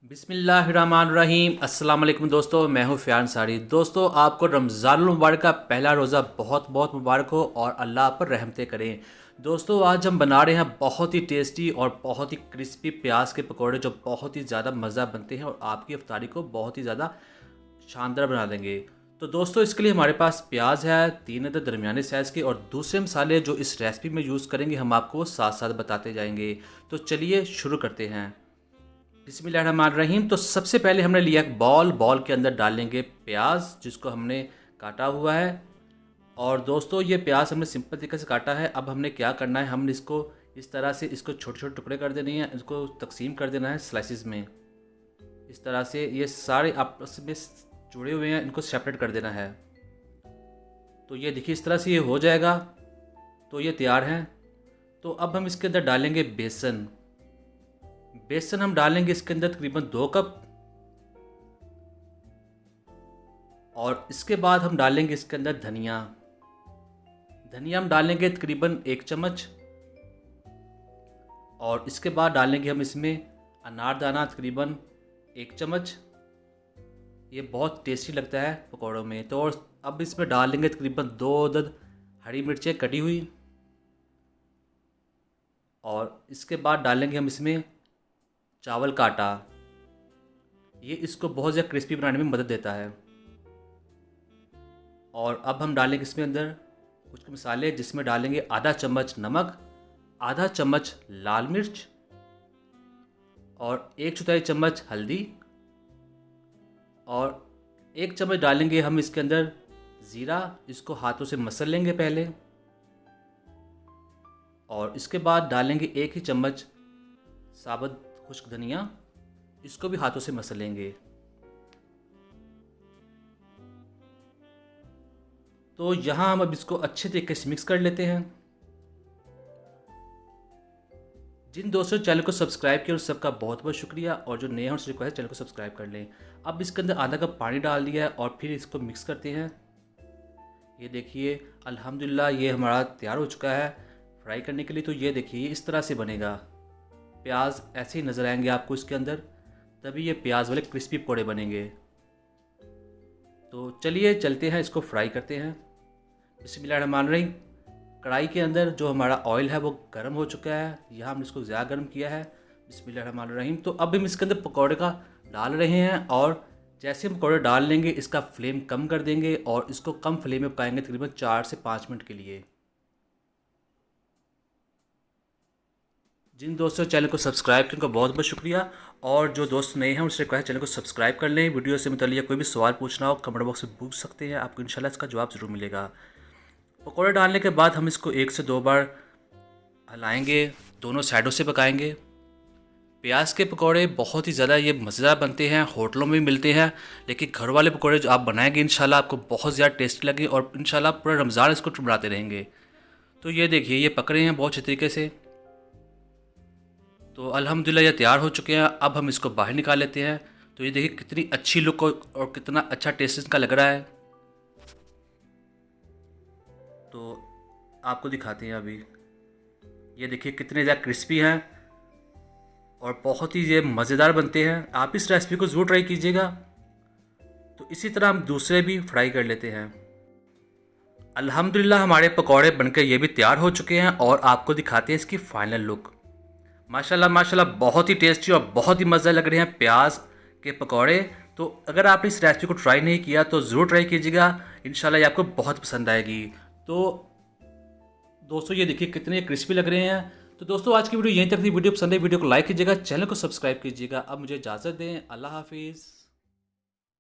बिस्मिल्लाहिर्रहमानिर्रहीम। अस्सलाम वालेकुम दोस्तों, मैं हूँ फ़यान सारी। दोस्तों, आपको रमज़ानुल मुबारक का पहला रोज़ा बहुत बहुत मुबारक हो और अल्लाह आप पर रहमतें करें। दोस्तों, आज हम बना रहे हैं बहुत ही टेस्टी और बहुत ही क्रिस्पी प्याज के पकौड़े, जो बहुत ही ज़्यादा मज़ा बनते हैं और आपकी इफ्तारी को बहुत ही ज़्यादा शानदार बना देंगे। तो दोस्तों, इसके लिए हमारे पास प्याज है 3 अदद दरमियाने साइज़ के, और दूसरे मसाले जो इस रेसिपी में यूज़ करेंगे हम आपको साथ साथ बताते जाएंगे। तो चलिए शुरू करते हैं। बिस्मिल्लाहिर्रहमानिर्रहीम। तो सबसे पहले हमने लिया एक बॉल के अंदर डालेंगे प्याज, जिसको हमने काटा हुआ है। और दोस्तों, ये प्याज हमने सिंपल तरीके से काटा है। अब हमने क्या करना है, हमने इसको इस तरह से इसको छोटे छोटे टुकड़े कर देने हैं, इसको तकसीम कर देना है स्लाइसिस में। इस तरह से ये सारे आपस में जुड़े हुए हैं, इनको सेपरेट कर देना है। तो ये देखिए, इस तरह से ये हो जाएगा। तो ये तैयार हैं। तो अब हम इसके अंदर डालेंगे बेसन। बेसन हम डालेंगे इसके अंदर तकरीबन 2 कप। और इसके बाद हम डालेंगे इसके अंदर धनिया। धनिया हम डालेंगे तकरीबन 1 चम्मच। और इसके बाद डालेंगे हम इसमें अनारदाना तकरीबन 1 चम्मच। ये बहुत टेस्टी लगता है पकौड़ों में। तो और अब इसमें डालेंगे तकरीबन 2 अदद हरी मिर्चें कटी हुई। और इसके बाद डालेंगे हम इसमें चावल का आटा। ये इसको बहुत ज़्यादा क्रिस्पी बनाने में मदद देता है। और अब हम डालेंगे इसमें अंदर कुछ मसाले, जिसमें डालेंगे आधा चम्मच नमक, आधा चम्मच लाल मिर्च और 1/4 चम्मच हल्दी। और 1 चम्मच डालेंगे हम इसके अंदर ज़ीरा। इसको हाथों से मसल लेंगे पहले। और इसके बाद डालेंगे 1 ही चम्मच साबुत खुश्क धनिया। इसको भी हाथों से मसल लेंगे। तो यहाँ हम अब इसको अच्छे तरीके से मिक्स कर लेते हैं। जिन दोस्तों चैनल को सब्सक्राइब किया उन सबका बहुत बहुत शुक्रिया, और जो नए हैं उनसे रिक्वेस्ट है चैनल को सब्सक्राइब कर लें। अब इसके अंदर आधा कप पानी डाल दिया है और फिर इसको मिक्स करते हैं। ये देखिए, अल्हम्दुलिल्लाह ये हमारा तैयार हो चुका है फ्राई करने के लिए। तो ये देखिए, इस तरह से बनेगा। प्याज ऐसे ही नज़र आएंगे आपको इसके अंदर, तभी ये प्याज वाले क्रिस्पी पकौड़े बनेंगे। तो चलिए चलते हैं, इसको फ्राई करते हैं। बिस्मिल्लाहिर्रहमानिर्रहीम। कढ़ाई के अंदर जो हमारा ऑयल है वो गर्म हो चुका है। यहाँ हमने इसको ज़्यादा गर्म किया है। बिस्मिल्लाहिर्रहमानिर्रहीम। तो अब हम इसके अंदर पकौड़े का डाल रहे हैं। और जैसे हम पकौड़े डाल लेंगे, इसका फ्लेम कम कर देंगे और इसको कम फ्लेम में पकाएंगे तकरीबन 4 से 5 मिनट के लिए। जिन दोस्तों चैनल को सब्सक्राइब किया उनका बहुत बहुत शुक्रिया, और जो दोस्त नए हैं उनसे रिक्वेस्ट चैनल को सब्सक्राइब कर लें। वीडियो से मुताल्लिक़ कोई भी सवाल पूछना हो कमेंट बॉक्स में पूछ सकते हैं, आपको इंशाल्लाह इसका जवाब ज़रूर मिलेगा। पकौड़े डालने के बाद हम इसको 1 से 2 बार हिलाएंगे, दोनों साइडों से पकाएंगे। प्याज के पकौड़े बहुत ही ज़्यादा ये मज़ेदार बनते हैं, होटलों में भी मिलते हैं, लेकिन घर वाले पकौड़े जो आप बनाएंगे इंशाल्लाह आपको बहुत ज़्यादा टेस्टी लगे और इंशाल्लाह पूरा रमज़ान इसको बनाते रहेंगे। तो ये देखिए, ये पक रहे हैं बहुत अच्छे तरीके से। तो अल्हम्दुलिल्लाह ये तैयार हो चुके हैं। अब हम इसको बाहर निकाल लेते हैं। तो ये देखिए कितनी अच्छी लुक और कितना अच्छा टेस्ट इसका लग रहा है। तो आपको दिखाते हैं अभी। ये देखिए कितने ज़्यादा क्रिस्पी हैं और बहुत ही ये मज़ेदार बनते हैं। आप इस रेसिपी को ज़रूर ट्राई कीजिएगा। तो इसी तरह हम दूसरे भी फ्राई कर लेते हैं। अल्हम्दुलिल्लाह हमारे पकौड़े बनकर ये भी तैयार हो चुके हैं और आपको दिखाते हैं इसकी फाइनल लुक। माशाल्लाह माशाल्लाह, बहुत ही टेस्टी और बहुत ही मज़े लग रहे हैं प्याज के पकौड़े। तो अगर आपने इस रेसिपी को ट्राई नहीं किया तो ज़रूर ट्राई कीजिएगा, इंशाल्लाह ये आपको बहुत पसंद आएगी। तो दोस्तों, ये देखिए कितने क्रिस्पी लग रहे हैं। तो दोस्तों, आज की वीडियो यहीं तक थी। वीडियो पसंद है वीडियो को लाइक कीजिएगा, चैनल को सब्सक्राइब कीजिएगा। अब मुझे इजाज़त दें। अल्लाह हाफिज़।